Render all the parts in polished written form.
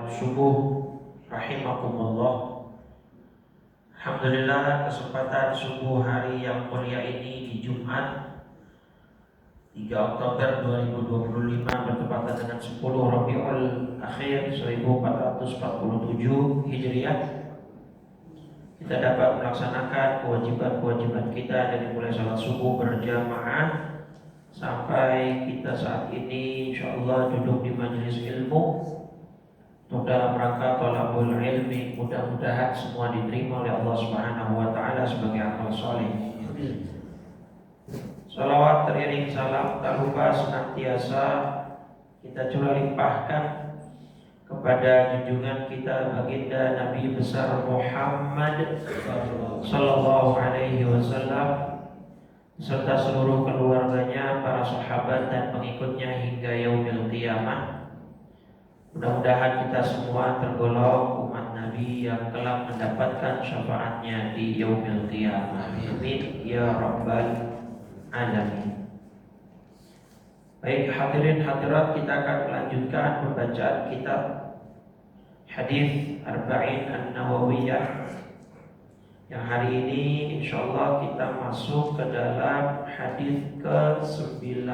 Subuh rahimakumullah. Alhamdulillah, kesempatan subuh hari yang mulia ini di Jumat 3 Oktober 2025 bertepatan dengan 10 Rabiul Akhir 1447 Hijriah. Kita dapat melaksanakan kewajiban-kewajiban kita dari mulai salat subuh berjamaah sampai kita saat ini insyaallah duduk di majelis ilmu untuk dalam rangka thalabul ilmi. Mudah-mudahan semua diterima oleh Allah Subhanahu wa taala sebagai amal saleh. Salawat teriring salam tak lupa senantiasa kita curah limpahkan kepada junjungan kita baginda Nabi besar Muhammad sallallahu alaihi wasallam serta seluruh keluarganya, para sahabat dan pengikutnya hingga yaumil qiyamah. Mudah-mudahan kita semua tergolong umat Nabi yang kelak mendapatkan syafaatnya di yaumil qiyamah. Amin ya rabbal alamin. Baik hadirin hadirat, kita akan melanjutkan pembacaan kitab Hadis Arba'in An-Nawawiyah yang hari ini insyaallah kita masuk ke dalam hadis ke-19.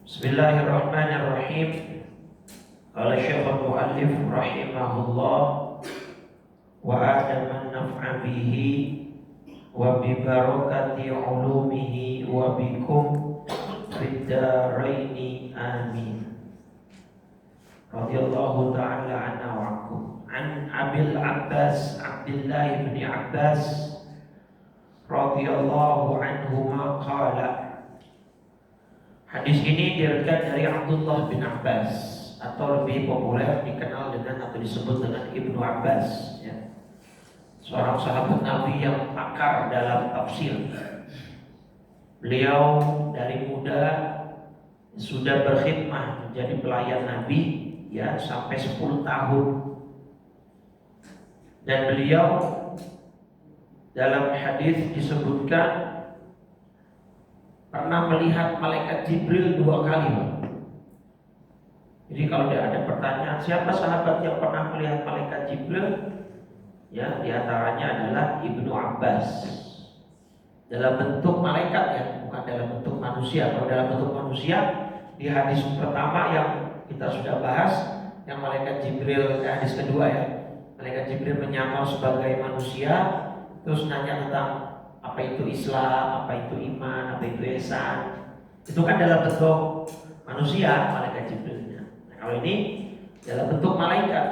Bismillahirrahmanirrahim. Qala Syekhul Mu'allif rahimahullah wa adaman naf'a bihi wa bi barakati ulumihi wa bikum fid daraini amin. Radhiyallahu ta'ala anna wa'akum. An Abil Abbas Abdullah bin Abbas radhiyallahu anhuma qala. Hadis ini diriwayatkan dari Abdullah bin Abbas atau lebih populer dikenal dengan atau disebut dengan Ibnu Abbas, ya. Seorang sahabat Nabi yang pakar dalam tafsir. Beliau dari muda sudah berkhidmah menjadi pelayan Nabi, ya, sampai 10 tahun. Dan beliau dalam hadis disebutkan pernah melihat malaikat Jibril 2 kali, Pak. Jadi kalau ada pertanyaan siapa sahabat yang pernah melihat malaikat Jibril, ya, diantaranya adalah Ibnu Abbas. Dalam bentuk malaikat, ya, bukan dalam bentuk manusia. Kalau dalam bentuk manusia, di hadis pertama yang kita sudah bahas, yang malaikat Jibril, hadis kedua, ya, malaikat Jibril menyamar sebagai manusia, terus nanya tentang apa itu Islam, apa itu iman, apa itu ihsan. Itu kan dalam bentuk manusia, malaikat Jibril. Nah, kalau ini dalam bentuk malaikat.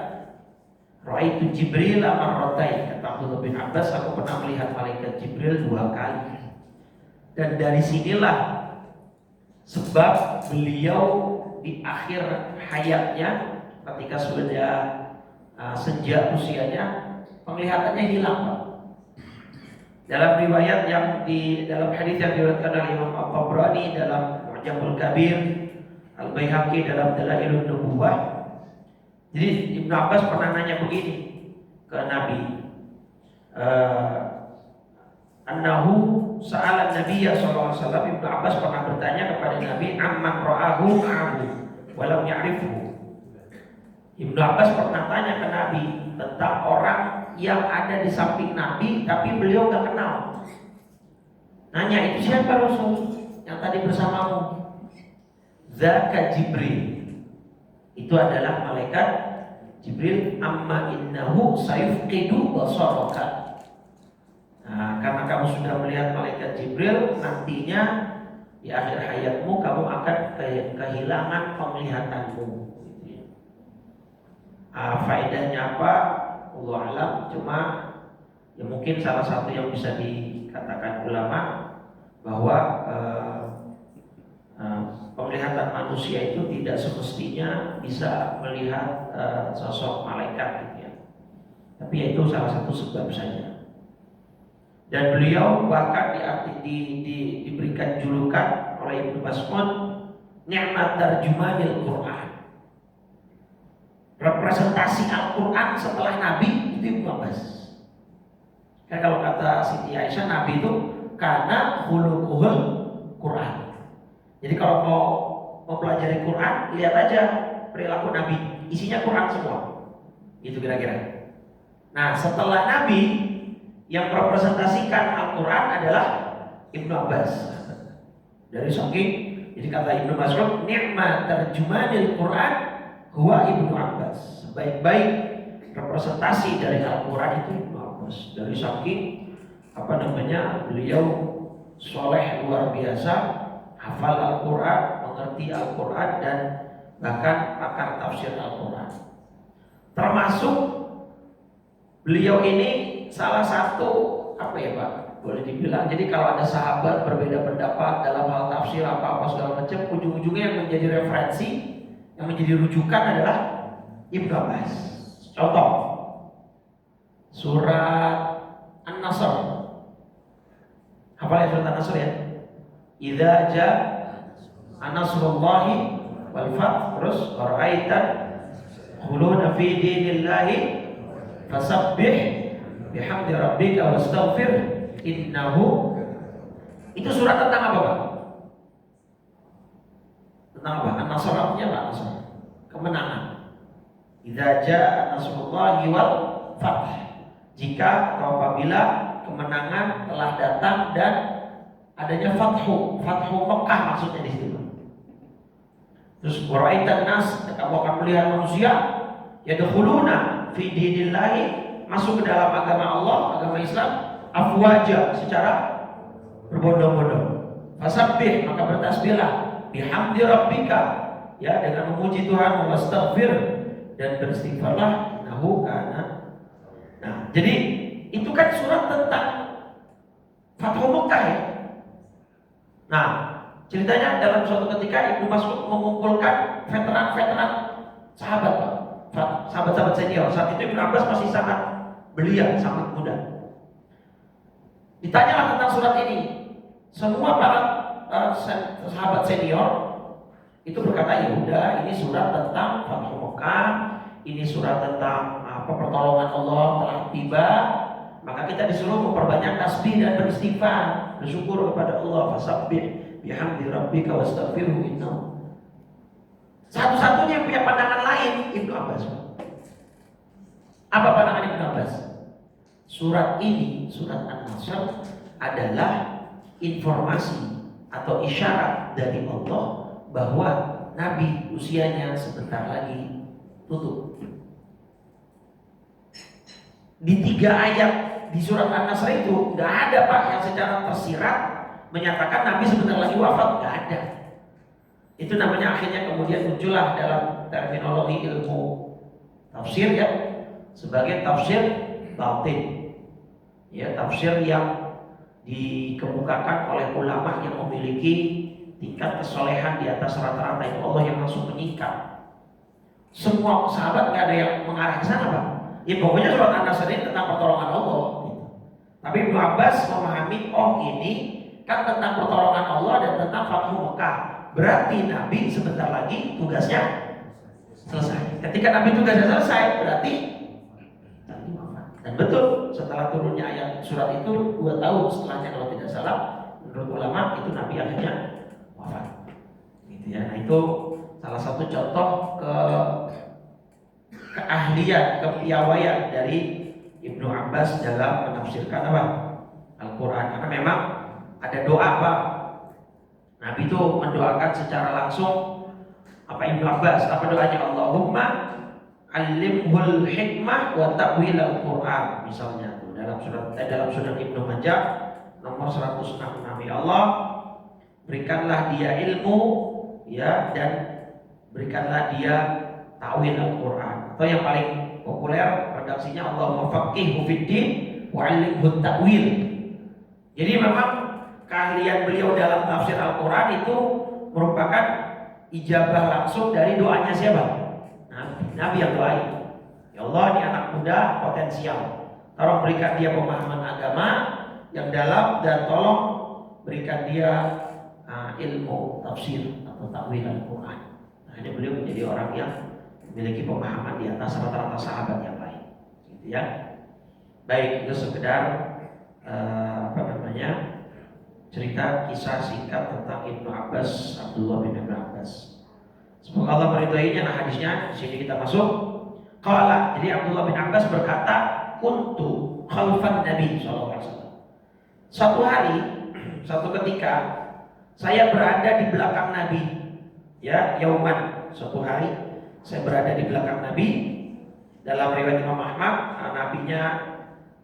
Ra'aitu Jibril marratain, kata Abdullah bin Abbas, aku pernah melihat malaikat Jibril 2 kali. Dan dari sinilah sebab beliau di akhir hayatnya, ketika sudah senja usianya, penglihatannya hilang, Pak. Dalam riwayat yang dalam hadis yang diriwayatkan oleh Imam At-Tabrani dalam Mu'jamul Kabir, Al-Baihaqi dalam Dalailun Nubuwah. Jadi Ibnu Abbas pernah nanya begini ke Nabi, annahu sa'ala Nabiyya sallallahu alaihi wasallam. Ibnu Abbas pernah bertanya kepada Nabi, amman ra'ahu ma'ahu wa lam ya'rifhu. Ibnu Abbas pernah tanya ke Nabi tentang orang yang ada di samping Nabi tapi beliau gak kenal. Nanya, itu siapa Rasul yang tadi bersamamu? Zaka Jibril. Itu adalah malaikat Jibril. Amma innahu sayufqidu basaraka. Nah, karena kamu sudah melihat malaikat Jibril, nantinya di akhir hayatmu kamu akan kehilangan penglihatanmu. Faedahnya apa? Allah alam, cuma ya mungkin salah satu yang bisa dikatakan ulama bahwa penglihatan manusia itu tidak semestinya bisa melihat sosok malaikat, gitu, ya. Tapi itu salah satu sebab saja. Dan beliau bahkan diberikan julukan oleh Ibnu Mas'ud, ni'mat tarjumanil Quran. Representasi Al-Quran setelah Nabi itu Ibnu Abbas. Kan kalau kata Siti Aisyah, Nabi itu karena khuluquhul Quran. Jadi kalau mau mempelajari Quran, lihat aja perilaku Nabi. Isinya Quran semua. Itu kira-kira. Nah, setelah Nabi yang merepresentasikan Al-Quran adalah Ibnu Abbas. Dari saking, jadi kata Ibnu Mas'ud, ni'ma tarjumanil Quran huwa Ibnu Abbas. Sebaik-baik representasi dari Al-Quran itu Ibnu Abbas. Dari saking beliau soleh luar biasa, hafal Al-Quran, mengerti Al-Quran, dan bahkan pakar tafsir Al-Quran. Termasuk beliau ini salah satu boleh dibilang, jadi kalau ada sahabat berbeda pendapat dalam hal tafsir apa segala macam, ujung-ujungnya yang menjadi referensi, yang menjadi rujukan adalah Ibnu Abbas. Contoh surat An-Nasr. Hafal ya surat An-Nasr ya? Idza jaa nasrullahi wal fath, terus ra'aitan khuluna fi dinillahi fasabbih bihamdi rabbika wastaghfir innahu. Itu surat tentang apa, Pak? Tentang apa? An-Nasr artinya apa? Nasr, kemenangan. Idza jaa nasrullahi wal fath, jika atau apabila kemenangan telah datang dan adanya fathu Mekah maksudnya di situ. Terus waraitan nas, kamu akan melihat manusia yadkhuluna fi dinillahi, masuk ke dalam agama Allah, agama Islam, afwaja, secara berbondong-bondong. Fasabbih, maka bertasbihlah, bihamdi rabbika, ya, dengan memuji Tuhan, wastaghfir, dan beristighfarlah, innahu kana. Nah, jadi itu kan surat tentang Fathu Mekah ya. Nah, ceritanya dalam suatu ketika Ibnu Mas'ud mengumpulkan veteran-veteran sahabat, sahabat-sahabat senior. Saat itu Ibnu Abbas masih sangat belia, sangat muda. Ditanyalah tentang surat ini. Semua para sahabat senior itu berkata, ya udah, ini surat tentang Fathu Mekah, ini surat tentang pertolongan Allah telah tiba. Maka kita disuruh memperbanyak tasbih dan beristighfar, bersyukur kepada Allah. Fasabbih bihamdi rabbika wastaghfirhu innahu. Satu-satunya yang punya pandangan lain Ibnu Abbas. Apa pandangan Ibnu Abbas? Surat ini, surat An-Nasr, adalah informasi atau isyarat dari Allah bahwa Nabi usianya sebentar lagi tutup. Di 3 ayat di surat An-Nasr itu nggak ada, Pak, yang secara tersirat menyatakan Nabi sebentar lagi wafat, nggak ada. Itu namanya akhirnya kemudian muncullah dalam terminologi ilmu tafsir ya, sebagai tafsir batin, ya, tafsir yang dikemukakan oleh ulama yang memiliki tingkat kesolehan di atas rata-rata. Itu Allah yang langsung menyingkap. Semua sahabat nggak ada yang mengarah ke sana, Pak. Ya pokoknya surat An-Nasr ini tentang pertolongan Allah. Tapi Ibnu Abbas memahami, oh ini kan tentang pertolongan Allah dan tentang Fathu Mekah. Berarti Nabi sebentar lagi tugasnya selesai. Ketika Nabi tugasnya selesai, berarti Nabi wafat. Dan betul, setelah turunnya ayat surat itu 2 tahun setelahnya kalau tidak salah, menurut ulama itu Nabi akhirnya wafat. Gitu ya. Nah itu salah satu contoh keahlian, kepiawaian dari Ibnu Abbas dalam menafsirkan apa? Al-Quran. Karena memang ada doa, Pak. Nabi itu mendoakan secara langsung Ibnu Abbas. Apa doanya? Allahumma alimhul hikmah wa ta'wil al-Quran. Misalnya tuh dalam surat Ibnu Majah nomor 166. Ya Allah, berikanlah dia ilmu, ya, dan berikanlah dia ta'wil Al-Quran. Atau yang paling populer redaksinya Allahumma faqihhu fiddin wa 'allimhu ta'wil. Jadi memang keahlian beliau dalam tafsir Al-Quran itu merupakan ijabah langsung dari doanya siapa? Nabi yang doain. Ya Allah, ini anak muda potensial, tolong berikan dia pemahaman agama yang dalam, dan tolong berikan dia ilmu tafsir atau ta'wil Al-Quran. Nah, ini beliau menjadi orang yang memiliki pemahaman di atas rata-rata sahabat yang lain, gitu ya. Baik, itu sekedar cerita kisah singkat tentang Ibnu Abbas, Abdullah bin Ibnu Abbas. Semoga Allah meridhoinya. Nah, hadisnya di sini kita masuk. Qala, jadi Abdullah bin Abbas berkata, kuntu khalfan Nabi sallallahu alaihi wasallam. Suatu hari, suatu ketika saya berada di belakang Nabi. Ya, yauman, suatu hari saya berada di belakang Nabi. Dalam riwayat Imam Ahmad, nabinya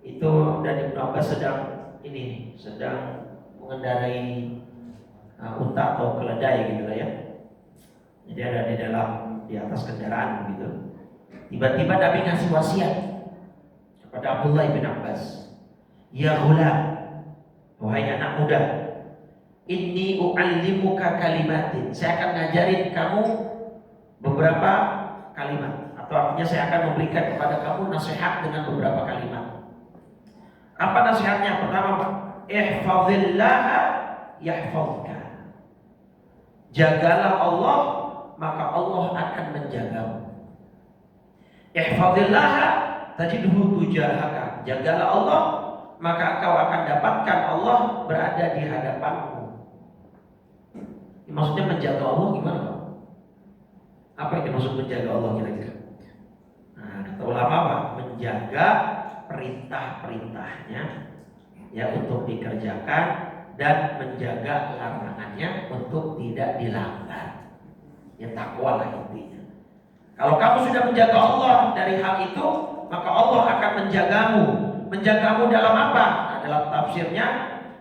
itu dan Ibnu Abbas sedang mengendarai unta atau keledai gitu lah ya. Jadi ada di atas kendaraan gitu. Tiba-tiba Nabi ngasih wasiat kepada Abdullah bin Abbas. Ya ghulam, wahai anak muda, inni u'allimuka kalimatin. Saya akan ngajarin kamu beberapa kalimat, atau artinya saya akan memberikan kepada kamu nasihat dengan beberapa kalimat. Apa nasihatnya? Pertama, ihfazillaha yahfazka. Jagalah Allah, maka Allah akan menjagamu. Ihfazillaha tajidhu tujahaka. Jagalah Allah, maka engkau akan dapatkan Allah berada di hadapanmu. Maksudnya menjaga Allah gimana Pak? Apa yang dimaksud menjaga Allah kira-kira? Nah, kata ulama apa? Menjaga perintah-perintahnya ya untuk dikerjakan dan menjaga larangannya untuk tidak dilanggar. Ya takwa lah intinya. Kalau kamu sudah menjaga Allah dari hal itu, maka Allah akan menjagamu. Menjagamu dalam apa? Nah, dalam tafsirnya,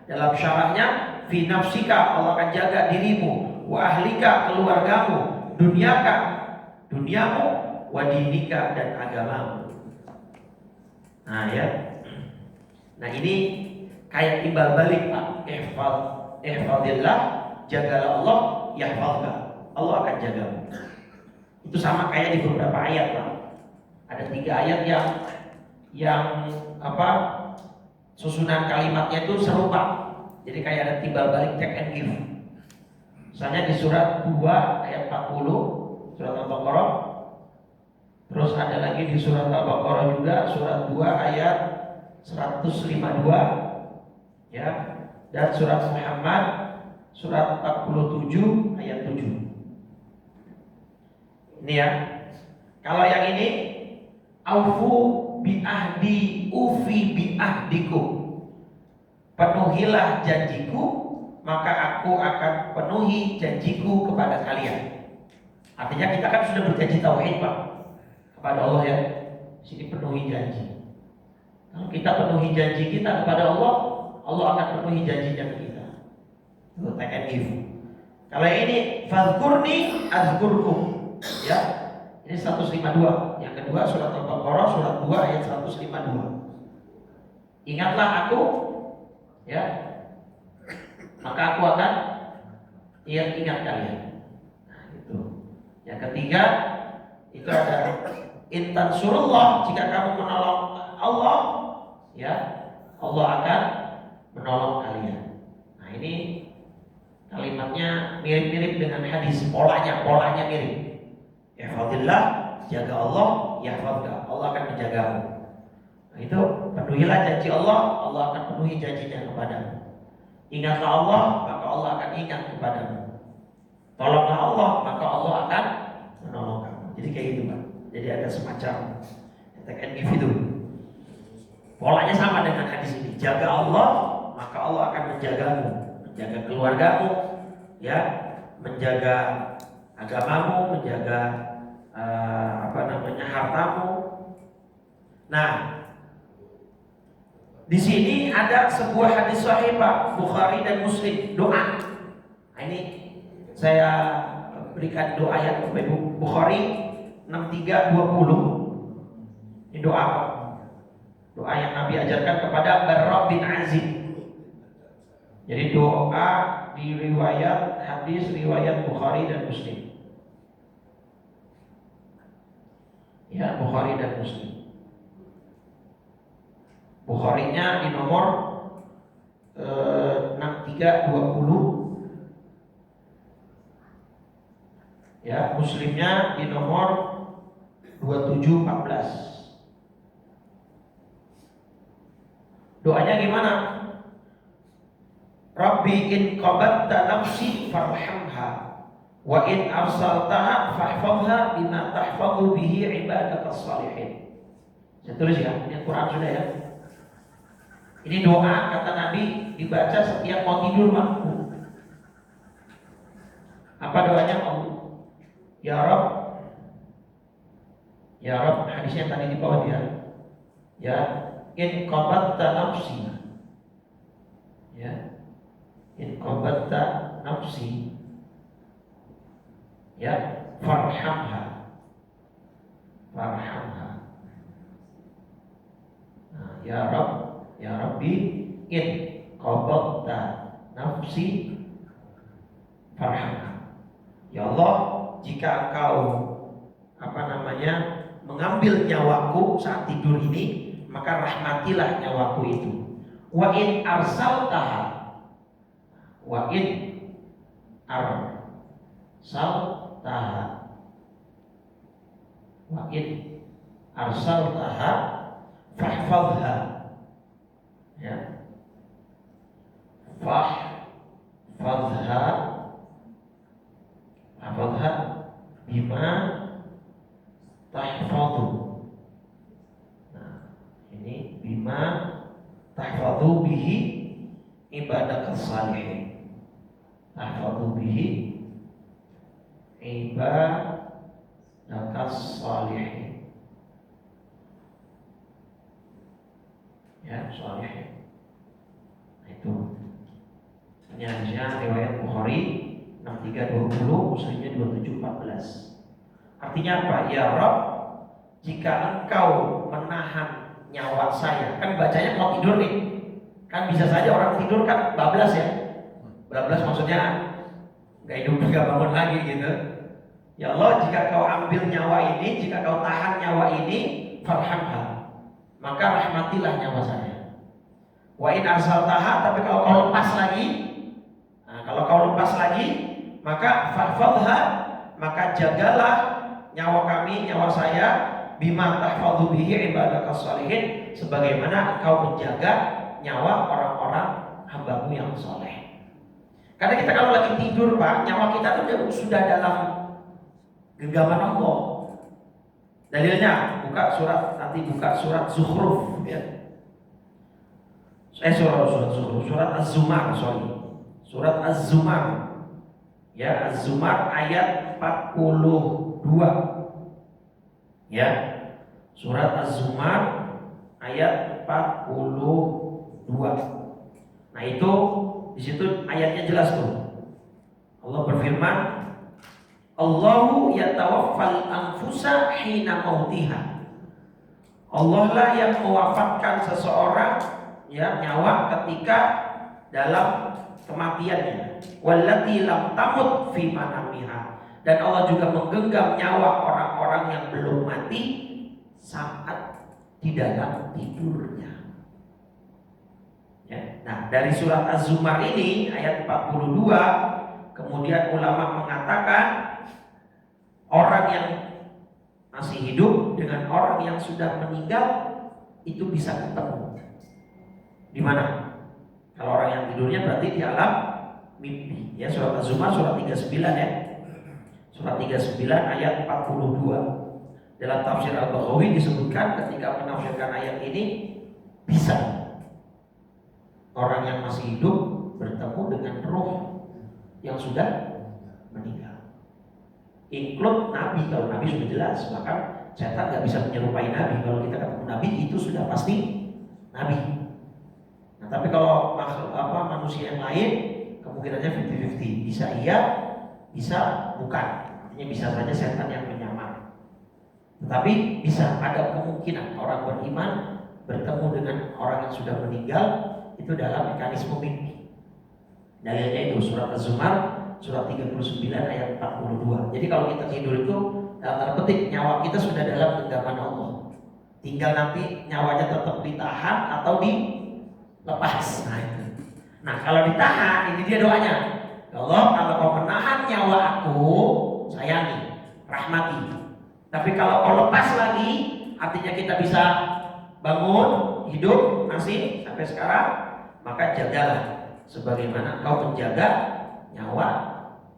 dalam syarahnya, fi nafsika, Allah akan jaga dirimu, wa ahlika, keluargamu, duniamu, wa dinika, dan agamamu. Nah ya, nah ini kayak timbal balik Pak. Ihfazillah, jagalah Allah, yahfazka, Allah akan jagamu. Itu sama kayak di beberapa ayat Pak. Ada 3 ayat yang apa susunan kalimatnya itu serupa. Jadi kayak ada timbal balik, take and give. Misalnya di surat 2 ayat 40, surat Al-Baqarah. Terus ada lagi di surat Al-Baqarah juga, surat 2 ayat 152 ya. Dan surat Muhammad surat 47 ayat 7. Ini ya. Kalau yang ini aufu bi ahdi ufi bi ahdiku. Penuhilah janjiku, maka aku akan penuhi janjiku kepada kalian. Artinya kita kan sudah berjanji tauhid Pak kepada Allah ya. Sini penuhi janji. Kalau kita penuhi janji kita kepada Allah, Allah akan penuhi janjinya ke kita. Itu take and give. Kalau ini fadhkurni azkurkum ya. Ini 152. Yang kedua surat Al-Baqarah surat 2 ayat 152. Ingatlah aku ya, maka aku akan ingat kalian. Nah, itu. Yang ketiga itu ada intan surullah, jika kamu menolong Allah ya, Allah akan menolong kalian. Nah ini kalimatnya mirip-mirip dengan hadis, polanya mirip. Ihfazillah, jaga Allah, yahfazka, Allah akan menjagamu. Nah itu penuhilah janji Allah, Allah akan penuhi janjinya kepadamu. Ingatlah Allah, maka Allah akan ingat kepadamu. Tolonglah Allah, maka Allah akan menolong kamu. Jadi kayak gitu Pak. Jadi ada semacam take and give itu. Polanya sama dengan hadis ini. Jaga Allah, maka Allah akan menjagamu, menjaga keluargamu, ya, menjaga agamamu, menjaga hartamu. Nah, di sini ada sebuah hadis sahih Pak, Bukhari dan Muslim, doa. Nah, ini saya berikan doa yang Bukhari 6320. Ini doa Pak. Doa yang Nabi ajarkan kepada Barra bin Azib. Jadi doa di riwayat hadis riwayat Bukhari dan Muslim. Ya, Bukhari dan Muslim. Bukharinya di nomor 6320. Ya, Muslimnya di nomor 2714. Doanya gimana? Rabbi in qabatta nafsi farhamha Wa in arsaltaha fahfadha bima tahfadhu bihi ibadakas salihin. Saya tulis ya, ini Quran sudah ya. Ini doa kata Nabi dibaca setiap mau tidur waktu. Apa doanya? Ya Rabb, ya Rabb, hadisnya tadi di bawah dia. Ya, in qabatta nafsi. Ya. In qabatta nafsi. Ya, farhamha. Farhamha. Nah, ya Rabb, ya Rabbi, in qabatta nafsi farhamha. Ya Allah, jika Engkau mengambil nyawaku saat tidur ini, maka rahmatilah nyawaku itu. Wa in arsaltaha, wa in arsaltaha, wa in arsaltaha fahfadha. Ya, fahfadha, fahfadha bima tahfadhu. Nah, ini bima tahfadhu bihi ibadakas salihin. Tahfadhu bihi ibadakas salihin. Ya, salihin. Nah, itu. Ini hadisnya riwayat Bukhari 6320, Muslimnya 2714. Artinya apa? Ya Rabb, jika Engkau menahan nyawa saya, kan bacanya mau tidur nih, kan bisa saja orang tidur kan bablas ya, bablas maksudnya nggak hidup nggak bangun lagi gitu. Ya Allah, jika Kau ambil nyawa ini, jika Kau tahan nyawa ini, farhamha, maka rahmatilah nyawa saya. Wa in arsaltaha, tapi kalau Kau lepas lagi, nah, kalau Kau lepas lagi, maka fahfadha, maka jagalah nyawa kami, nyawa saya, bima tahfadhu bihi ibadakas salihin, sebagaimana Engkau menjaga nyawa orang-orang hamba-Mu yang soleh. Karena kita kalau lagi tidur Pak, nyawa kita itu sudah dalam genggaman Allah. Dalilnya buka surat Zukhruf ya. Surat Az-Zumar, surat Az-Zumar. Ya, Az-Zumar ayat 42. Ya. Surat Az-Zumar ayat 42. Nah, itu di situ ayatnya jelas tuh. Allah berfirman, Allahu yatawaffal anfusa hina mautiha. Allah lah yang mewafatkan seseorang ya, nyawa ketika dalam kematiannya. Wallati lam tamut fi manamiha. Dan Allah juga menggenggam nyawa orang-orang yang belum mati saat di dalam tidurnya. Ya. Nah, dari surat Az-Zumar ini ayat 42, kemudian ulama mengatakan orang yang masih hidup dengan orang yang sudah meninggal itu bisa ketemu. Di mana? Kalau orang yang tidurnya berarti di alam mimpi. Ya, surat Az-Zumar surat 39 ya. Surat 39 ayat 42. Dalam tafsir Al-Baghawi disebutkan ketika menafsirkan ayat ini, bisa orang yang masih hidup bertemu dengan roh yang sudah meninggal. Include Nabi, kalau Nabi sudah jelas, maka setan nggak bisa menyerupai Nabi. Kalau kita ketemu Nabi itu sudah pasti Nabi. Nah, tapi kalau manusia yang lain kemungkinannya 50-50. Bisa iya, bisa bukan. Artinya bisa saja setan yang menyamar. Tetapi bisa ada kemungkinan orang beriman bertemu dengan orang yang sudah meninggal itu dalam mekanisme mimpi. Dalilnya itu surat Az-Zumar surat 39 ayat 42. Jadi kalau kita tidur itu dalam tanda petik nyawa kita sudah dalam genggaman Allah. Tinggal nanti nyawanya tetap ditahan atau dilepas. Nah, kalau ditahan, ini dia doanya. Ya Allah, kalau Kau menahan nyawa aku, sayangi, rahmati. Tapi kalau Kau lepas lagi, artinya kita bisa bangun, hidup masih sampai sekarang, maka jagalah sebagaimana Kau menjaga nyawa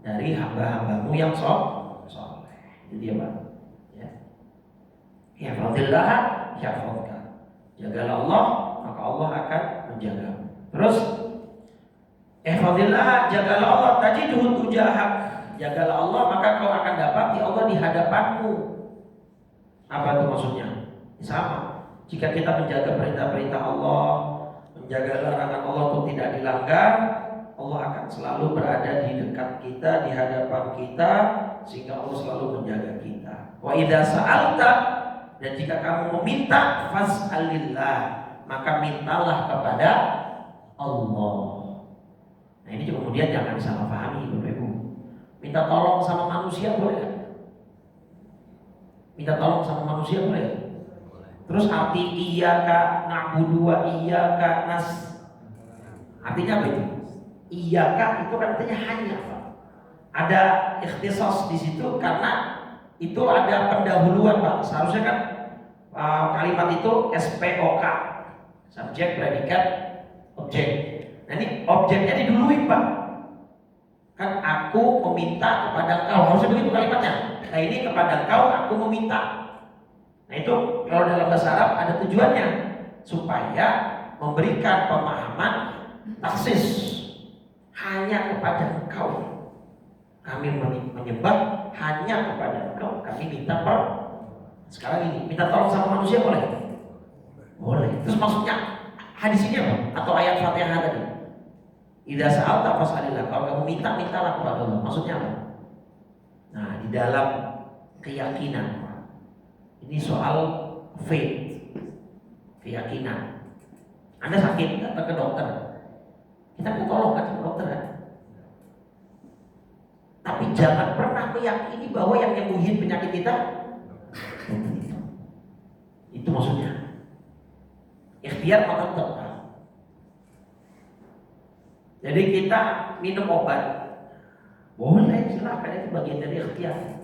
dari hamba-hambamu yang soleh. Itu dia Pak. Ya. Ihfazillah yahfazka. Jagalah Allah, maka Allah akan menjaga. Terus ihfazillah, jagalah Allah, tajidhu tujahak. Jagalah Allah, maka kau akan dapati Allah di hadapanmu. Apa itu maksudnya? Sama. Jika kita menjaga perintah-perintah Allah, menjaga larangan Allah untuk tidak dilanggar, Allah akan selalu berada di dekat kita, di hadapan kita, sehingga Allah selalu menjaga kita. Wa idza sa'alta, dan jika kamu meminta, fas'alillah, maka mintalah kepada Allah. Nah ini kemudian jangan disalah pahami Bapak Ibu. Minta tolong sama manusia boleh gak? Minta tolong sama manusia boleh gak? Terus arti iyyaka na'budu wa iyyaka nas, artinya apa itu? Iyyaka itu artinya hanya, Pak. Ada ikhtisas di situ karena itu ada pendahuluan, Pak. Seharusnya kan kalimat itu SPOK, subjek, predikat, objek. Nah ini objeknya diduluin, Pak. Kan aku meminta kepada engkau, harusnya begitu kalimatnya. Nah ini kepada engkau aku meminta. Nah itu kalau dalam bahasa Arab ada tujuannya supaya memberikan pemahaman taksis, hanya kepada engkau kami menyembah, hanya kepada engkau kami minta per. Sekarang ini minta tolong sama manusia boleh? Boleh. Terus maksudnya hadis ini apa? Atau ayat Fatihah tadi? Idza sa'alta fas'alillah. Kalau kamu minta, mintalah kepada Allah. Maksudnya apa? Nah, di dalam keyakinan, ini soal faith, keyakinan. Anda sakit, datang ke dokter, kita minta tolong kan sama dokter kan? Tapi jangan pernah meyakini bahwa yang nyembuhin penyakit kita itu maksudnya. Ikhtiar maka tetap. Jadi kita minum obat, boleh, silakan, itu bagian dari ikhtiar.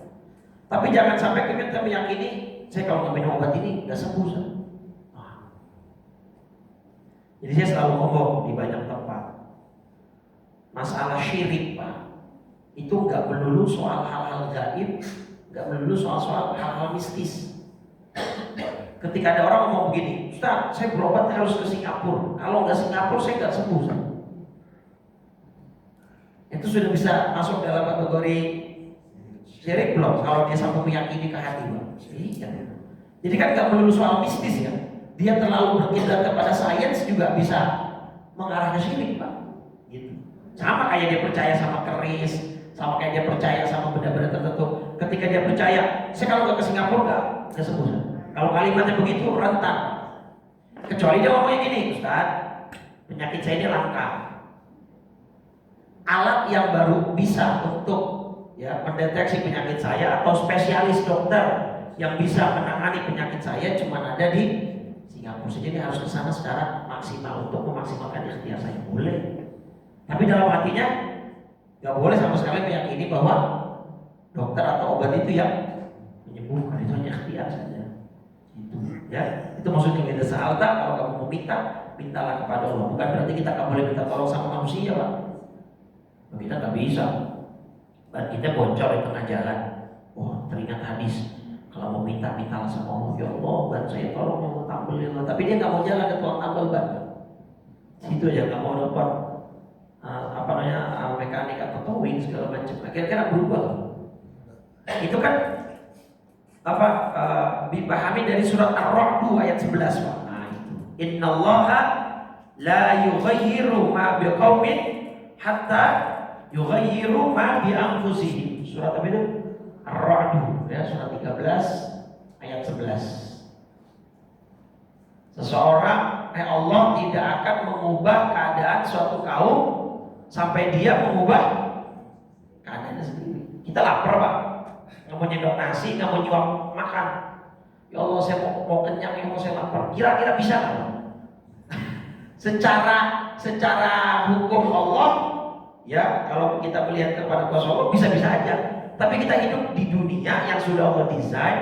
Tapi jangan sampai kita meyakini, saya kalau nggak minum obat ini nggak sembuh. Jadi saya selalu ngomong di banyak tempat, masalah syirik, Pak, itu nggak melulu soal hal-hal gaib, nggak melulu soal hal-hal mistis. Ketika ada orang ngomong begini, Ustaz, saya berobat harus ke Singapura, kalau nggak Singapura saya nggak sembuh. Itu sudah bisa masuk dalam kategori syirik belum? Kalau dia sampai meyakini ke hati, Pak. Iya. Jadi kan nggak melulu soal mistis ya. Dia terlalu berkiblat kepada sains juga bisa mengarah ke syirik, Pak. Gitu. Sama kayak dia percaya sama keris, sama kayak dia percaya sama benda-benda tertentu. Ketika dia percaya, saya kalau nggak ke Singapura nggak sembuh. Kalau kalimatnya begitu rentan. Kecuali dia ngomongnya gini, Ustaz, penyakit saya ini langka. Alat yang baru bisa untuk mendeteksi penyakit saya atau spesialis dokter yang bisa menangani penyakit saya cuma ada di Singapura. Jadi harus ke sana secara maksimal untuk memaksimalkan ikhtiar saya. Boleh. Tapi dalam hatinya nggak boleh sama sekali meyakini bahwa dokter atau obat itu yang menyembuhkan. Itu hanya ikhtiar saja. Itu ya. Itu maksudnya kita sa'alta, kalau kamu mau minta, mintalah kepada Allah. Bukan berarti kita nggak boleh minta tolong sama manusia, Pak. Kita nggak bisa. Dan kita bocor di tengah jalan. Oh, teringat hadis. Kalau mau minta, mintalah sama Allah. Ya Allah, ban saya tolong yang mau tambal ya Allah. Tapi dia nggak mau jalan ke tukang tambal ban. Situ aja nggak mau dapat mekanik atau towing segala macam. Akhirnya berubah. Itu kan dipahami dari surat Ar-Ra'd ayat 11, Pak. Nah, itu. Innallaha la yughayyiru ma biqaumin hatta yughayyiru ma bi anfusihim. Surat apa itu? Ar-Ra'd ya, surat 13 ayat 11. Seseorang Allah tidak akan mengubah keadaan suatu kaum sampai dia mengubah keadaannya sendiri. Kita lapar, Pak, nggak mau nyedok nasi, nggak mau nyuap makan. Ya Allah, saya mau kenyang, ya Allah, saya lapar. Kira-kira bisa nggak? secara hukum Allah, ya kalau kita melihat kepada kuasa Allah bisa-bisa aja. Tapi kita hidup di dunia yang sudah Allah desain.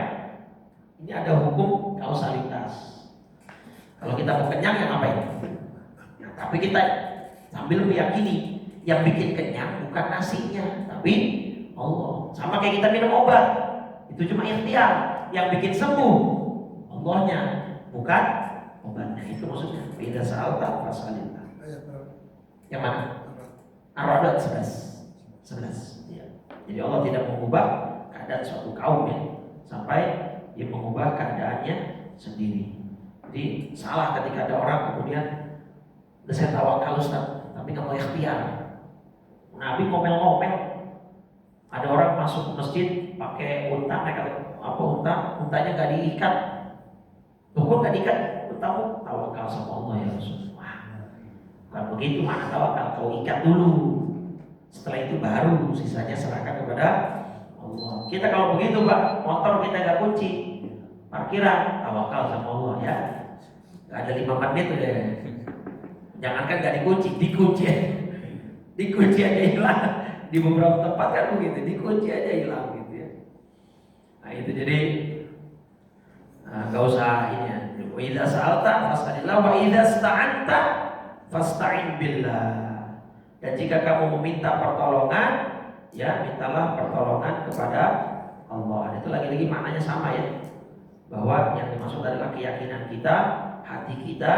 Ini ada hukum kausalitas. Kalau kita mau kenyang ya ngapain? Nah, tapi kita sambil meyakini Yang bikin kenyang bukan nasinya, tapi Allah. Sama kayak kita minum obat, itu cuma ikhtiar. Yang bikin sembuh Allahnya, bukan obatnya. Itu maksudnya. Idza sa'alta fas'alillah. Yang mana? Ar-Ra'd 11. Ya. Jadi Allah tidak mengubah keadaan suatu kaum ya, sampai dia mengubah keadaannya sendiri. Jadi salah ketika ada orang kemudian saya tawakal Ustaz, tapi nggak mau ikhtiar. Nabi ngomel-ngomel. Ada orang masuk ke masjid pakai unta, untanya nggak diikat. Kok nggak diikat? Untamu tawakal sama Allah ya Rasulullah. Kalau begitu mana tawakal, kau ikat dulu. Setelah itu baru sisanya serahkan kepada Allah. Kita kalau begitu Pak, motor kita nggak kunci, parkiran, tawakal sama Allah ya. Nggak ada 5 menit udah. Jangankan nggak dikunci aja hilang. Di beberapa tempat kan begitu, dikunci aja hilang gitu ya. Nah itu jadi nggak usah ini ya. Wa idza sa'alta fas'alillah wa idza ista'anta fasta'in billah. Dan jika kamu meminta pertolongan, ya mintalah pertolongan kepada Allah. Itu lagi-lagi maknanya sama ya. Bahwa yang dimaksud adalah keyakinan kita, hati kita,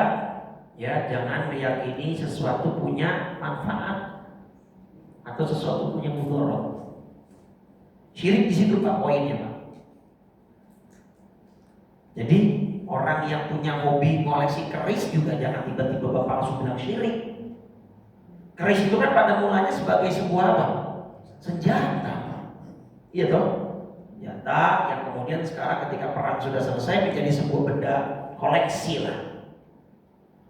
ya jangan meyakini sesuatu punya manfaat atau sesuatu punya mudarat. Syirik di situ Pak poinnya Pak. Jadi orang yang punya hobi koleksi keris juga jangan tiba-tiba Bapak langsung bilang syirik. Keris itu kan pada mulanya sebagai sebuah apa? Senjata. Iya toh? Senjata yang kemudian sekarang ketika perang sudah selesai menjadi sebuah benda koleksi lah.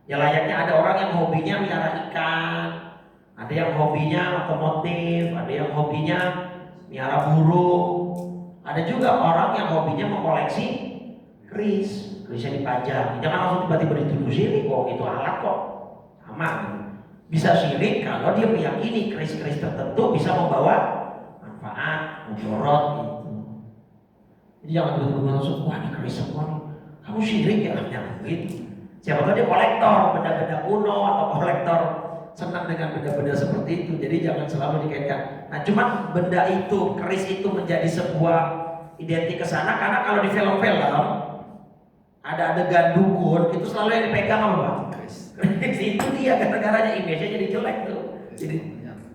Ya layaknya ada orang yang hobinya melihara ikan, ada yang hobinya otomotif, ada yang hobinya melihara burung, ada juga orang yang hobinya mengkoleksi keris, kerisnya dipajang. Jangan langsung tiba-tiba dituduh syirik, kok itu alat kok. Sama. Bisa syirik kalau dia meyakini keris-keris tertentu bisa membawa manfaat, mudarat gitu. Jadi jangan tiba-tiba langsung, wah ini keris semua nih, kamu syirik ya, jangan gitu. Siapa tahu dia kolektor benda-benda kuno atau kolektor senang dengan benda-benda seperti itu. Jadi jangan selalu dikaitkan. Nah cuma benda itu, keris itu menjadi sebuah identik ke sana karena kalau di film-film ada adegan dukun itu selalu yang dipegang apa? Keris. Itu dia gara-garanya image-nya jadi jelek tuh.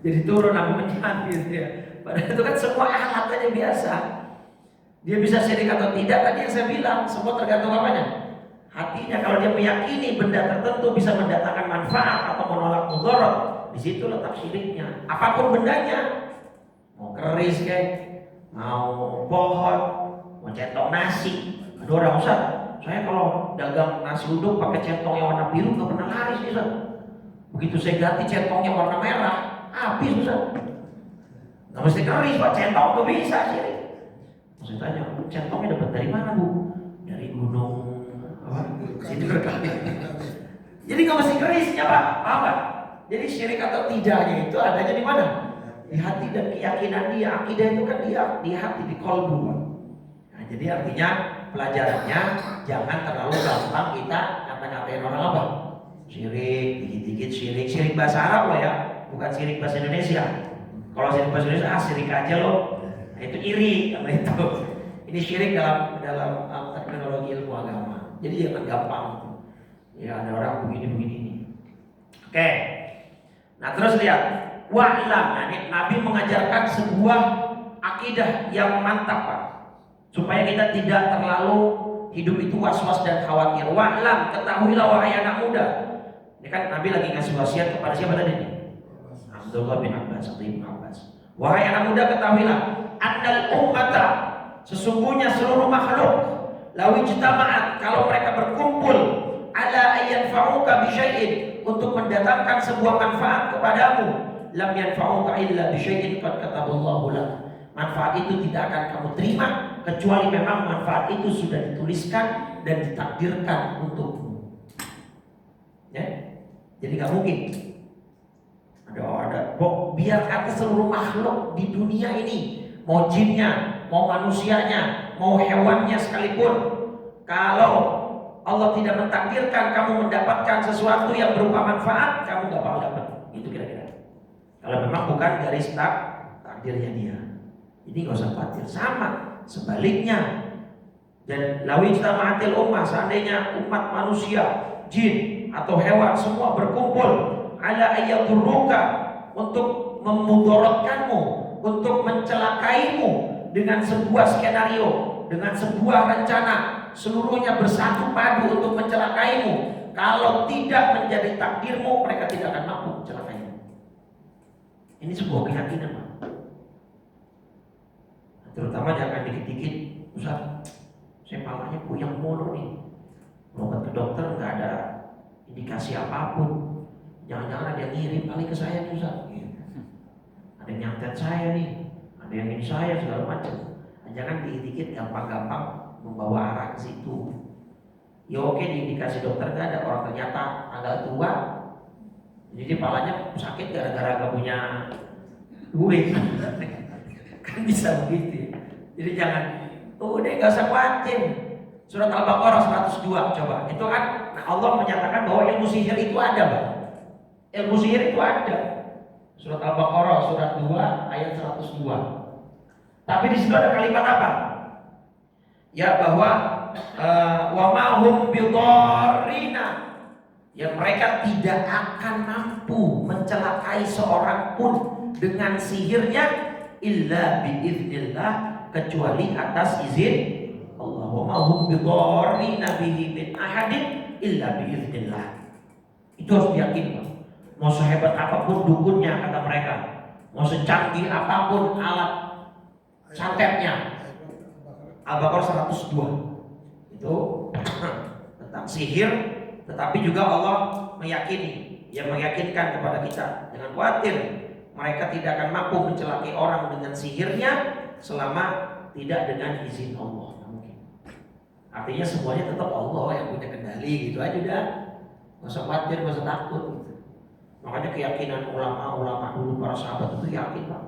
Jadi turun apa menjadi gitu ya. Padahal itu kan semua alat aja biasa. Dia bisa syirik atau tidak tadi yang saya bilang, semua tergantung apanya? Hatinya. Kalau dia meyakini benda tertentu bisa mendatangkan manfaat atau menolak mudarat, di situ letak syiriknya. Apapun bendanya, mau keris kayak, mau pohon, mau centong nasi. Ada orang Ustaz, saya kalau dagang nasi uduk pakai centong yang warna biru nggak pernah laris Ustaz. Begitu saya ganti centongnya warna merah, habis Ustaz. Nggak mesti keris Pak, centong tuh bisa syirik. Saya tanya, centongnya dapat dari mana Bu? Dari gunung situ berkali. Jadi nggak mesti kerisnya Pak, paham nggak? Jadi syirik atau tidaknya itu adanya di mana? Di hati dan keyakinan dia. Akidah itu kan di hati, di kolbu. Nah, jadi artinya pelajarannya jangan terlalu gampang kita ngata-ngatain orang apa? Syirik, dikit-dikit syirik. Syirik bahasa Arab loh ya, bukan syirik bahasa Indonesia. Kalau syirik bahasa Indonesia, syirik aja loh. Nah, itu iri karena itu. Ini syirik dalam terminologi ilmu agama. Jadi jangan gampang. Ya ada orang begini. Oke. Nah terus lihat, wa'lam. Nah, Nabi mengajarkan sebuah akidah yang mantap Pak, supaya kita tidak terlalu hidup itu was-was dan khawatir. Wa'lam, ketahuilah wahai anak muda. Ini kan Nabi lagi ngasih wasiat kepada siapa tadi? Abdullah bin Abbas atau Ibnu Abbas. Wahai anak muda, ketahuilah annal ummata, sesungguhnya seluruh makhluk, lawi ijtama'at, kalau mereka berkumpul ala ayyanfa'uka bisyai'in, untuk mendatangkan sebuah manfaat kepadamu, lam yanfa'uka illa bisyai'in qad kataballahu lak. Manfaat itu tidak akan kamu terima kecuali memang manfaat itu sudah dituliskan dan ditakdirkan untukmu. Ya, jadi nggak mungkin ada biar kata seluruh makhluk di dunia ini, mau jinnya, mau manusianya, mau hewannya sekalipun, kalau Allah tidak mentakdirkan kamu mendapatkan sesuatu yang berupa manfaat, kamu gak bakal dapat. Itu kira-kira. Kalau memang bukan garis takdirnya dia. Jadi nggak usah khawatir. Sama sebaliknya. Dan lawi ijtama'atil ummah, seandainya umat manusia, jin atau hewan semua berkumpul ala ayyadurruka, untuk memudaratkanmu, untuk mencelakaimu dengan sebuah skenario, dengan sebuah rencana, seluruhnya bersatu padu untuk mencelakaimu. Kalau tidak menjadi takdirmu, mereka tidak akan mampu mencelakaimu. Ini sebuah keyakinan, Pak. Terutama jangan dikit-dikit, Ustaz, saya palanya puyeng mulu nih, berobat ke dokter nggak ada indikasi apapun. Jangan-jangan ada yang ngirim kali ke saya nih, Ustaz. Ada yang nyantet saya nih, ada yang ini saya segala macam. Jangan dikit-dikit gampang-gampang membawa arah ke situ. Ya oke, diindikasi dokter nggak ada, orang ternyata tanggal tua, jadi palanya sakit gara-gara gak punya duit. Kan bisa begitu. Jadi jangan, udah gak usah khawatir. Surat Al-Baqarah 102 coba. Itu kan Allah menyatakan bahwa ilmu sihir itu ada, Bang. Ilmu sihir itu ada. Surat Al-Baqarah surat 2 ayat 102. Tapi di situ ada kalimat apa? Ya, bahwa wa ma hum bidarrina, ya mereka tidak akan mampu mencelakai seorang pun dengan sihirnya illa biiznillah, kecuali atas izin Allah. Wa ma hum bidarrina bihi min ahadin illa biiznillah. Itu harus diyakini. Mau sehebat apapun dukunnya kata mereka, mau secanggih apapun alat santetnya, Al-Baqarah 102 itu tentang sihir. Tetapi juga Allah meyakini, yang meyakinkan kepada kita, jangan khawatir, mereka tidak akan mampu mencelakai orang dengan sihirnya selama tidak dengan izin Allah. Artinya semuanya tetap Allah yang punya kendali, gitu aja udah. Nggak usah khawatir, nggak usah takut gitu. Makanya keyakinan ulama-ulama dulu, para sahabat itu yakin, Pak,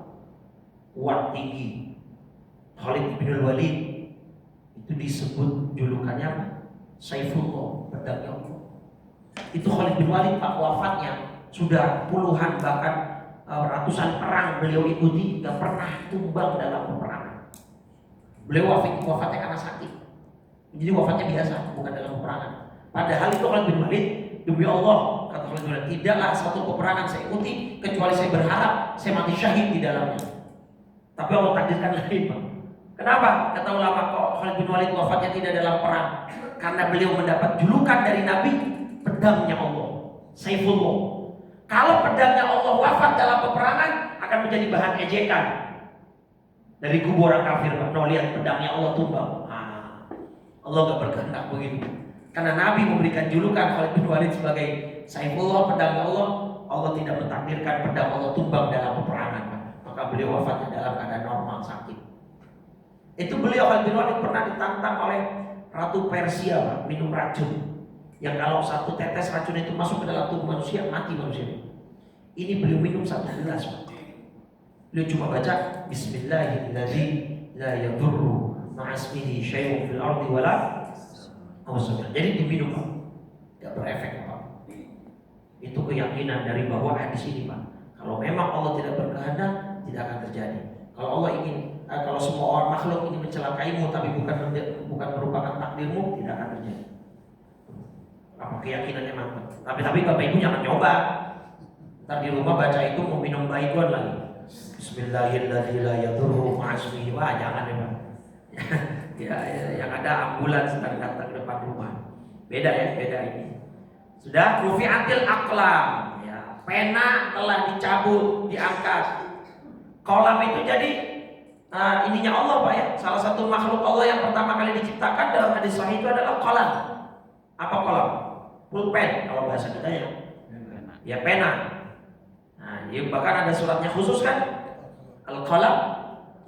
kuat tinggi. Khalid bin Walid itu disebut julukannya apa? Saifullah, pedangnya Allah. Itu Khalid bin Walid, Pak, wafatnya sudah puluhan bahkan ratusan perang beliau ikuti, gak pernah tumbang dalam peperangan. Beliau wafatnya karena sakit, jadi wafatnya biasa, bukan dalam peperangan. Padahal itu Khalid bin Walid, demi Allah, kata Khalid bin Walid, tidaklah satu peperangan saya ikuti kecuali saya berharap saya mati syahid di dalamnya. Tapi Allah takdirkan lain, Pak. Kenapa? Kata ulama, kok Khalid bin Walid wafatnya tidak dalam perang? Karena beliau mendapat julukan dari Nabi, pedangnya Allah, Saifullah. Kalau pedangnya Allah wafat dalam peperangan, akan menjadi bahan ejekan dari kubu orang kafir. No, lihat pedangnya Allah tumbang. Allah gak berkehendak begitu. Karena Nabi memberikan julukan Khalid bin Walid sebagai Saifullah, pedangnya Allah, Allah tidak mentakdirkan pedang Allah tumbang dalam peperangan. Maka beliau wafatnya dalam keadaan normal, sakit. Itu beliau Khalid bin Walid pernah ditantang oleh Ratu Persia, Pak, minum racun. Yang kalau satu tetes racun itu masuk ke dalam tubuh manusia, mati manusia. Ini beliau minum satu gelas, Pak. Beliau cuma baca Bismillahirrahmanirrahim, la yadurru ma'asmihi syai'un fil ardi wala awsam. Jadi diminum, Pak. Tidak berefek, Pak. Itu keyakinan dari bahwa hadis ini, Pak. Kalau memang Allah tidak berkehendak, tidak akan terjadi. Kalau Allah ingin, kalau semua orang makhluk ingin mencelakaimu tapi bukan merupakan takdirmu, tidak akan terjadi. Apa keyakinannya mantap. Tapi Bapak Ibu jangan coba. Ntar di rumah baca itu mau minum baygon lagi. Bismillahirrahmanirrahim, la yadurru ma'asmihi. Wah, jangan ya, Pak. Ya, yang ada ambulans sedang datang ke depan rumah. Beda ya, beda ini. Sudah rufi'atil aqlam, ya, pena telah dicabut, diangkat. Kolam itu jadi ininya Allah, Pak, ya. Salah satu makhluk Allah yang pertama kali diciptakan dalam hadis sahih itu adalah kolam. Apa kolam? Pulpen kalau bahasa kita ya. Ya, pena. Nah, ya, bahkan ada suratnya khusus kan? Al-qalam,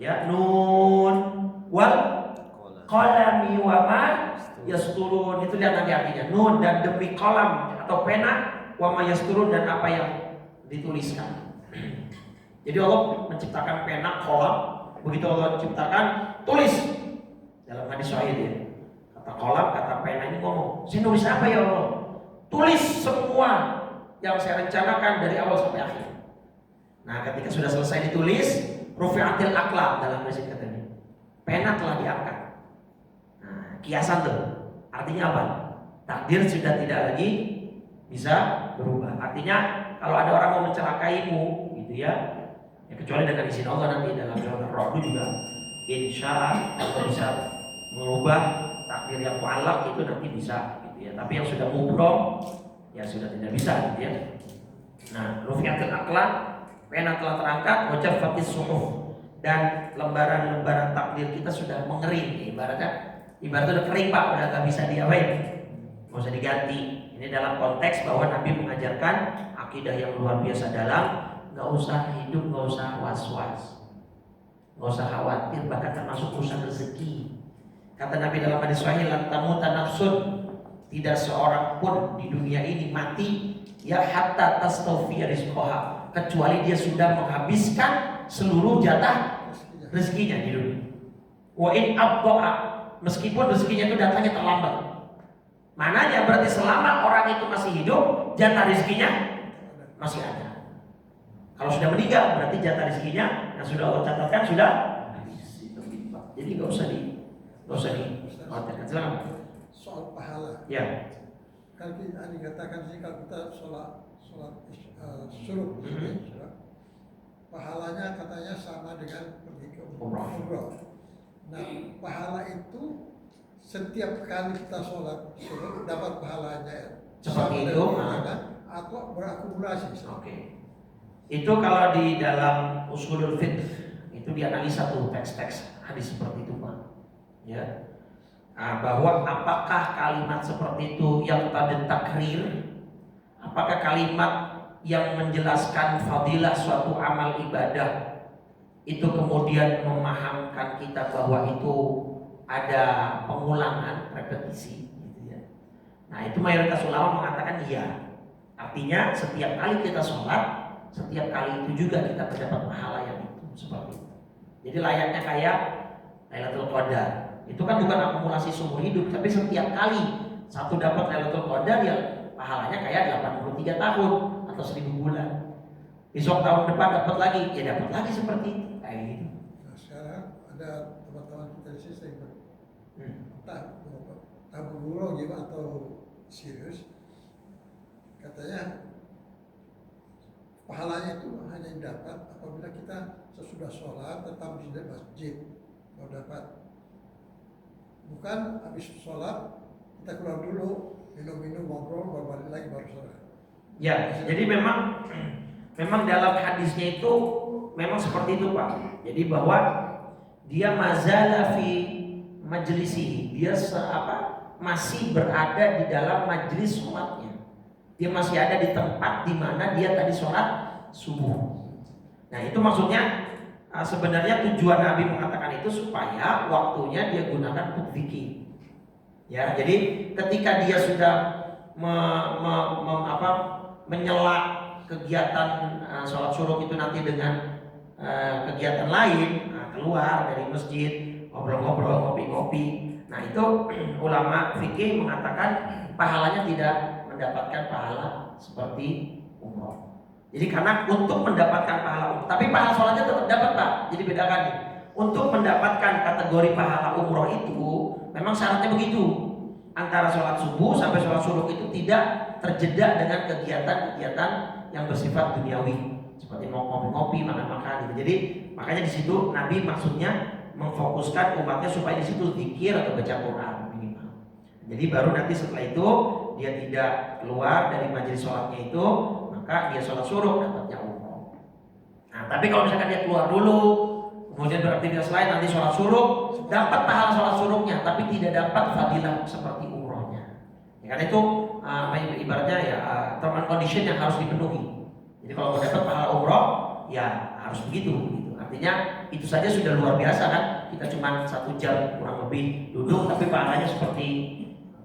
ya, nun wal qalami wa ma yasturun. Itu lihat nanti artinya. Nun dan demi kolam atau pena, wa ma yasturun dan apa yang dituliskan. Jadi Allah menciptakan pena, kolam. Begitu Allah ciptakan, tulis. Dalam hadis sahih ya. Kata kolam, kata pena ini ngomong, saya nulis apa ya Allah? Tulis semua yang saya rencanakan dari awal sampai akhir. Nah, ketika sudah selesai ditulis, rufi'atil aqlam dalam bahasa katanya. Pena telah diangkat. Nah, kiasan tuh. Artinya apa? Takdir sudah tidak lagi bisa berubah. Artinya kalau ada orang mau mencelakaimu gitu ya, kecuali dengan izin Allah nanti dalam jalan roh juga insya Allah bisa mengubah takdir yang mu'allaq itu nanti bisa gitu ya. Tapi yang sudah mubrom ya sudah tidak bisa gitu ya. Nah, rufi'atil aqlam, pena telah terangkat, wajaffatis suhuf, dan lembaran-lembaran takdir kita sudah mengering. Ibaratnya udah kering Pak, udah gak bisa diapain, nggak usah diganti. Ini dalam konteks bahwa Nabi mengajarkan akidah yang luar biasa dalam, nggak usah hidup, nggak usah was-was, nggak usah khawatir, bahkan termasuk urusan rezeki. Kata Nabi dalam hadis sahih, lan tamuta nafsun, tidak seorang pun di dunia ini mati ya hatta tastawfiya rizqaha, kecuali dia sudah menghabiskan seluruh jatah rezekinya di dunia. Wa in abta'a, meskipun rezekinya itu datangnya terlambat. Mananya berarti selama orang itu masih hidup, jatah rezekinya masih ada. Kalau sudah meninggal, berarti jatah rezekinya yang sudah Allah catatkan sudah habis. Jadi nggak usah dikhawatirkan. Silakan. Soal pahala. Ya. Kalau dikatakan sih kalau kita sholat suruh, pahalanya katanya sama dengan pergi ke umroh. Nah, pahala itu setiap kali kita sholat suruh dapat pahalanya seperti itu, atau berakumulasi. Oke. Itu kalau di dalam usulul fiqh itu dianalisa tuh teks-teks hadis seperti itu Pak. Ya. Nah, bahwa apakah kalimat seperti itu yang tadi takrir, apakah kalimat yang menjelaskan fadilah suatu amal ibadah itu kemudian memahamkan kita bahwa itu ada pengulangan, repetisi gitu ya. Nah, itu mayoritas ulama mengatakan iya. Artinya setiap kali kita sholat, setiap kali itu juga kita mendapat pahala yang itu seperti itu. Jadi layaknya kayak Lailatul Qadar. Itu kan bukan akumulasi seumur hidup, tapi setiap kali satu dapat Lailatul Qadar ya pahalanya kayak 83 tahun atau 1000 bulan. Besok tahun depan dapat lagi, ya dapat lagi seperti itu. Kayak gitu. Nah, sekarang ada teman-teman kita di sini entah tabur gitu atau serius, katanya pahalanya itu hanya didapat apabila kita sesudah sholat tetap di masjid baru dapat. Bukan habis sholat kita keluar dulu minum-minum ngobrol baru balik lagi baru sholat. Ya, jadi memang dalam hadisnya itu memang seperti itu Pak. Jadi bahwa dia mazala fi majlisi, dia masih berada di dalam majlis sholatnya. Dia masih ada di tempat di mana dia tadi sholat subuh. Nah, itu maksudnya sebenarnya tujuan Nabi mengatakan itu supaya waktunya dia gunakan untuk zikir. Ya, jadi ketika dia sudah menyela kegiatan sholat suruh itu nanti dengan kegiatan lain, keluar dari masjid, ngobrol-ngobrol, ngopi-ngopi. Nah, itu ulama fikih mengatakan pahalanya tidak mendapatkan pahala seperti umroh. Jadi karena untuk mendapatkan pahala umroh, tapi pahala sholatnya tetap dapat Pak. Jadi bedakan nih. Untuk mendapatkan kategori pahala umroh itu memang syaratnya begitu. Antara sholat subuh sampai sholat suruh itu tidak terjeda dengan kegiatan-kegiatan yang bersifat duniawi seperti mau ngopi-ngopi, makan-makan gitu. Jadi makanya di situ Nabi maksudnya memfokuskan umatnya supaya di situ zikir atau baca Quran minimal. Jadi baru nanti setelah itu dia tidak keluar dari majelis sholatnya itu, maka dia sholat suruh dapatnya umroh. Nah, tapi kalau misalkan dia keluar dulu, kemudian beraktivitas lain nanti sholat suruh, dapat pahala sholat suruhnya, tapi tidak dapat fadilah seperti umrohnya. Ya, karena itu ibaratnya ya term and condition yang harus dipenuhi. Jadi kalau mau dapat pahala umroh, ya harus begitu. Gitu. Artinya itu saja sudah luar biasa kan? Kita cuma 1 jam kurang lebih duduk, tapi pahalanya seperti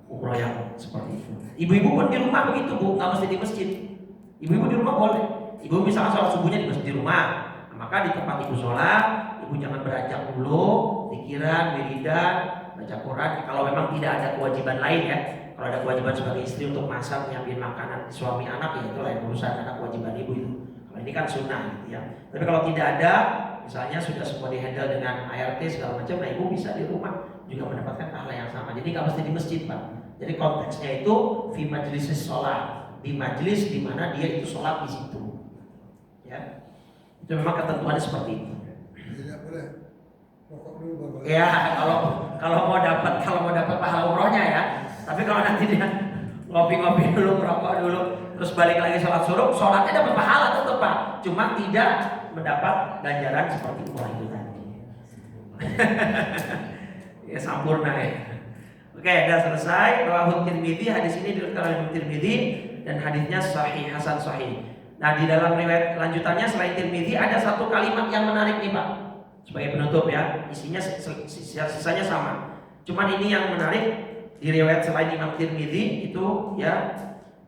umroh yang seperti itu. Ibu-ibu pun di rumah begitu Bu, nggak mesti di masjid. Ibu-ibu di rumah boleh. Ibu misalnya sholat subuhnya di masjid di rumah, nah, maka di tempat ibu sholat, ibu jangan beranjak dulu, pikiran, wiridan, baca Quran. Kalau memang tidak ada kewajiban lain ya. Kalau ada kewajiban sebagai istri untuk masak, nyiapin makanan suami anak, ya itu lain urusan, karena kewajiban ibu itu. Kalau Ini kan sunnah gitu ya. Tapi kalau tidak ada, misalnya sudah semua dihandle dengan ART segala macam, nah ibu bisa di rumah juga mendapatkan pahala yang sama. Jadi nggak mesti di masjid, Pak. Jadi konteksnya itu fi majlis sholat, di majelis di mana dia itu sholat di situ. Ya, itu memang ketentuannya seperti itu. Tidak boleh rokok dulu baru. Ya, kalau mau dapat pahala umrohnya ya. Tapi kalau nanti dia ngopi-ngopi dulu, merokok dulu, terus balik lagi sholat suruh, sholatnya dapat pahala tetap Pak. Cuma tidak mendapat ganjaran seperti umroh itu tadi. Ya sampurna ya. Oke, sudah selesai. Rawahu Tirmidzi, hadis ini diriwayatkan oleh Tirmidzi dan hadisnya sahih, hasan sahih. Nah, di dalam riwayat lanjutannya selain Tirmidzi ada satu kalimat yang menarik nih Pak. Sebagai penutup ya, isinya sisanya sama. Cuman ini yang menarik di riwayat selain Imam Tirmidzi itu ya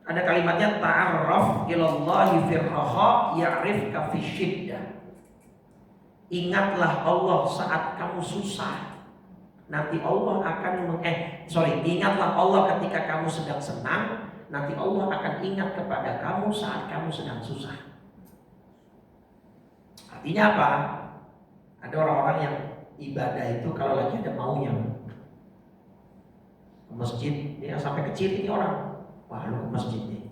ada kalimatnya ta'arraf ilallahi firraha ya'rifka fi syiddah. Ingatlah Allah saat kamu susah. Nanti Allah akan ingatlah Allah ketika kamu sedang senang, nanti Allah akan ingat kepada kamu saat kamu sedang susah. Artinya apa? Ada orang-orang yang ibadah itu kalau lagi ada maunya ke masjid, dia sampai kecil ini orang, wah lu ke masjid nih,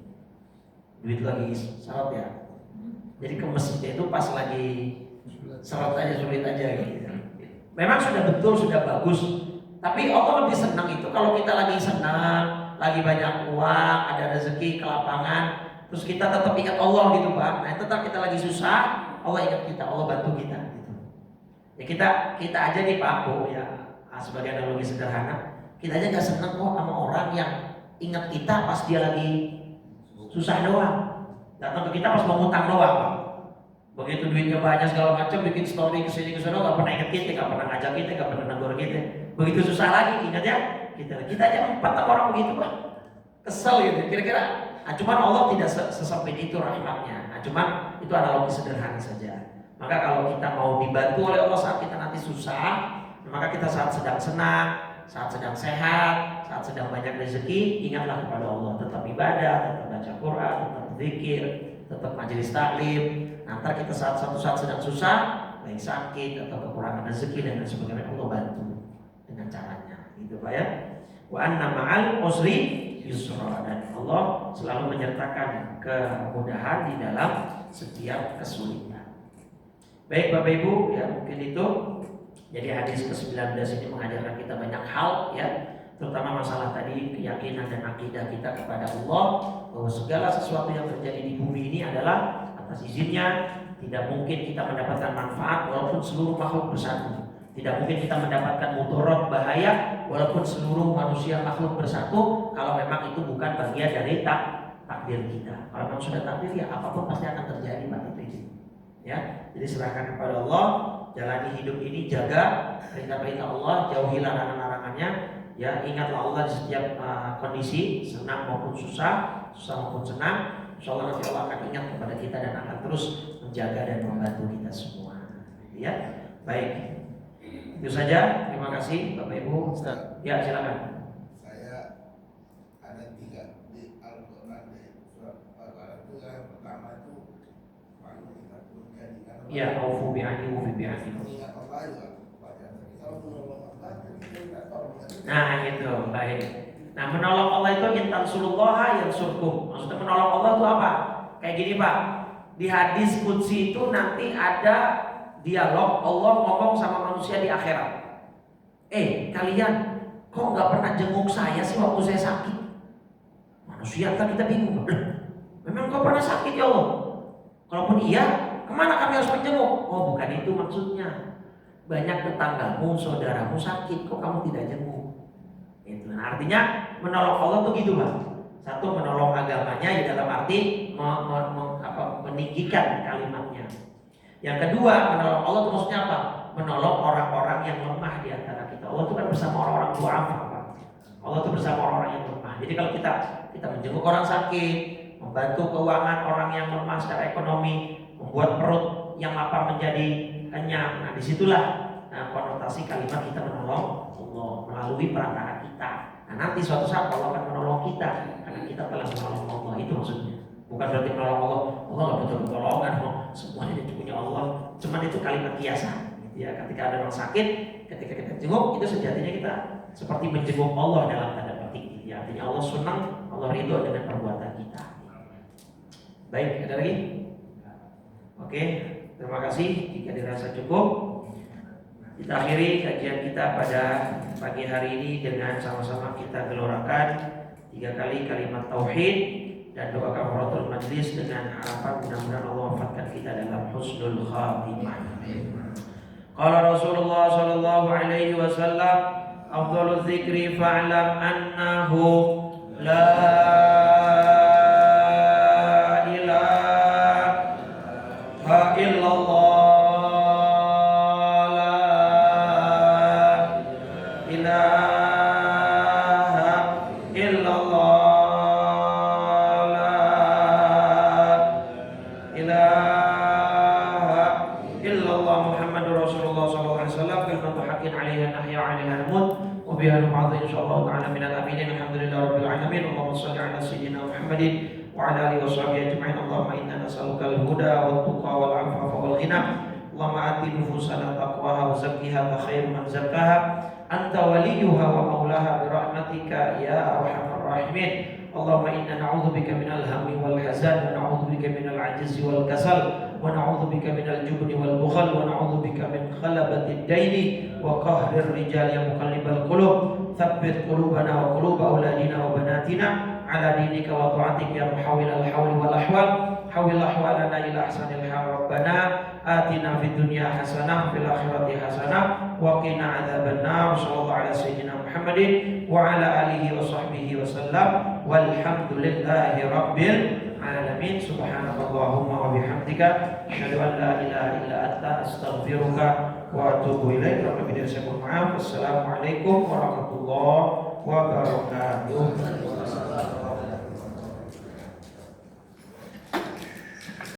duit lagi syarat ya. Jadi ke masjid itu pas lagi syarat aja, sulit aja gitu. Memang sudah betul, sudah bagus. Tapi Allah lebih senang itu kalau kita lagi senang, lagi banyak uang, ada rezeki, kelapangan, terus kita tetap ingat Allah gitu Pak. Nah tetap kita lagi susah, Allah ingat kita, Allah bantu kita gitu. Ya kita aja nih Pak Bu ya, sebagai analogi sederhana, kita aja nggak senang kok sama orang yang ingat kita pas dia lagi susah doang. Datang ke kita pas mau ngutang doang Pak. Begitu duitnya banyak segala macam, bikin story kesini kesana, nggak pernah ingat kita, nggak pernah ngajak kita, nggak pernah negor kita. Begitu susah lagi ingat ya, kita aja 4 orang begitu Pak, kesel gitu. Kira-kira, cuman Allah tidak sesempit itu rahmatnya. Cuman itu analogi sederhana saja. Maka kalau kita mau dibantu oleh Allah saat kita nanti susah, maka kita saat sedang senang, saat sedang sehat, saat sedang banyak rezeki, ingatlah kepada Allah. Tetap ibadah, tetap baca Quran, tetap zikir, tetap majelis taklim. Nanti kita suatu saat sedang susah, baik sakit atau kekurangan rezeki dan sebagainya, Allah bantu dengan caranya, gitu Pak ya. Wa anna ma'al usri yusra, dan Allah selalu menyertakan kemudahan di dalam setiap kesulitan. Baik Bapak Ibu ya, mungkin itu. Jadi hadis ke-19 ini mengajarkan kita banyak hal ya, terutama masalah tadi keyakinan dan akidah kita kepada Allah, bahwa segala sesuatu yang terjadi di bumi ini adalah atas izinnya. Tidak mungkin kita mendapatkan manfaat walaupun seluruh makhluk bersatu. Tidak mungkin kita mendapatkan mudarat bahaya walaupun seluruh manusia makhluk bersatu, kalau memang itu bukan bagian dari takdir kita. Kalau memang sudah takdir ya apapun pasti akan terjadi Pak, itu. Ya, jadi serahkan kepada Allah, jalani hidup ini, jaga perintah-perintah Allah, jauhi larangan-larangannya. Ya, ingatlah Allah di setiap kondisi, senang maupun susah maupun senang. Insyaallah nanti Allah akan ingat kepada kita dan akan terus menjaga dan membantu kita semua. Ya, baik. Itu saja. Terima kasih Bapak Ibu. Ustaz. Ya, silakan. Saya ada 3 di Al-Quran di surat Al-Baqarah itu yang pertama itu waktu kita belum jadikan. Ya, aufu bi'ahdi wa fi bi'ahdi. Ingat Allah juga baca. Kalau menolong Allah kita tidak tolong. Nah, itu baik. Nah, menolong Allah itu intansurullaha yansurkum. Maksudnya menolong Allah itu apa? Kayak gini Pak. Di hadis qudsi itu nanti ada dialog Allah ngomong sama manusia di akhirat. Kalian kok nggak pernah jenguk saya sih waktu saya sakit? Manusia kan kita bingung. Memang kau pernah sakit ya Allah? Kalaupun iya, kemana kami harus menjenguk? Oh, bukan itu maksudnya. Banyak tetanggamu, saudaramu sakit, kok kamu tidak jenguk? Itu. Nah, artinya menolong Allah tuh gitu Pak. Satu, menolong agamanya ya dalam arti meninggikan kalimatnya. Yang kedua, menolong Allah itu maksudnya apa? Menolong orang-orang yang lemah di antara kita. Allah itu kan bersama orang-orang du'afa Pak. Allah itu bersama orang-orang yang lemah. Jadi kalau kita menjenguk orang sakit, membantu keuangan orang yang lemah secara ekonomi, membuat perut yang lapar menjadi kenyang. Nah, disitulah konotasi kalimat kita menolong Allah melalui perantara kita. Nah, nanti suatu saat Allah akan menolong kita karena kita telah menolong Allah. Itu maksudnya. Bukan berarti menolong Allah. Allah nggak butuh pertolongan, semuanya itu punya Allah. Cuman itu kalimat kiasan. Ya, ketika ada orang sakit, ketika kita jenguk, itu sejatinya kita seperti menjenguk Allah dalam tanda petik. Ya, artinya Allah senang, Allah ridho dengan perbuatan kita. Baik, ada lagi? Oke, terima kasih. Jika dirasa cukup, kita akhiri kajian kita pada pagi hari ini dengan sama-sama kita gelorakan 3 kali kalimat tauhid dan doa kafaratul majlis dengan harapan mudah-mudahan Allah wafatkan kita dalam husnul khatimah. Qala Rasulullah sallallahu alaihi wasallam, afdhaluz dzikri fa'lam annahu la ilaha illallah. Insyaallah taala minal aminin. Alhamdulillahirabbil alamin. Allahumma shalli ala sayyidina Muhammadin wa ala alihi washabihi ajma'in. Allahumma inna nas'aluka al-huda wat tuqa wal 'afafa wal ghina. Allahumma ati nufusana taqwaha wa zakkiha fa khairu man zakkaha anta waliyuha wa maulaha bi rahmatika ya arhamar rahimin. Allahumma inna na'udzubika minal hammi wal hazan wa na'udzubika minal 'ajzi wal kasal wa na'udzubika minal jubni wal bukhal wa na'udzubika min khalabatid daini wa qahrir rijal ya muqallibal qulub. Tsabbit qulubana wa qulub auladina wa banatina ala dinika wa ta'atika ya muhawwilal hawli wal ahwal. Hawwil ahwalana ila ahsanil hal. Rabbana atina fid dunya hasanah fil akhirati hasanah wa qina adzabannar. Sallallahu ala sayyidina Muhammadin wa ala alihi wa sahbihi wa sallam. Walhamdulillahi rabbil alamin. Subhanakallahumma wa bihamdika asyhadu an la ilaha illa anta astaghfiruka wa atubu ilaik. Assalamualaikum warahmatullahi wabarakatuh.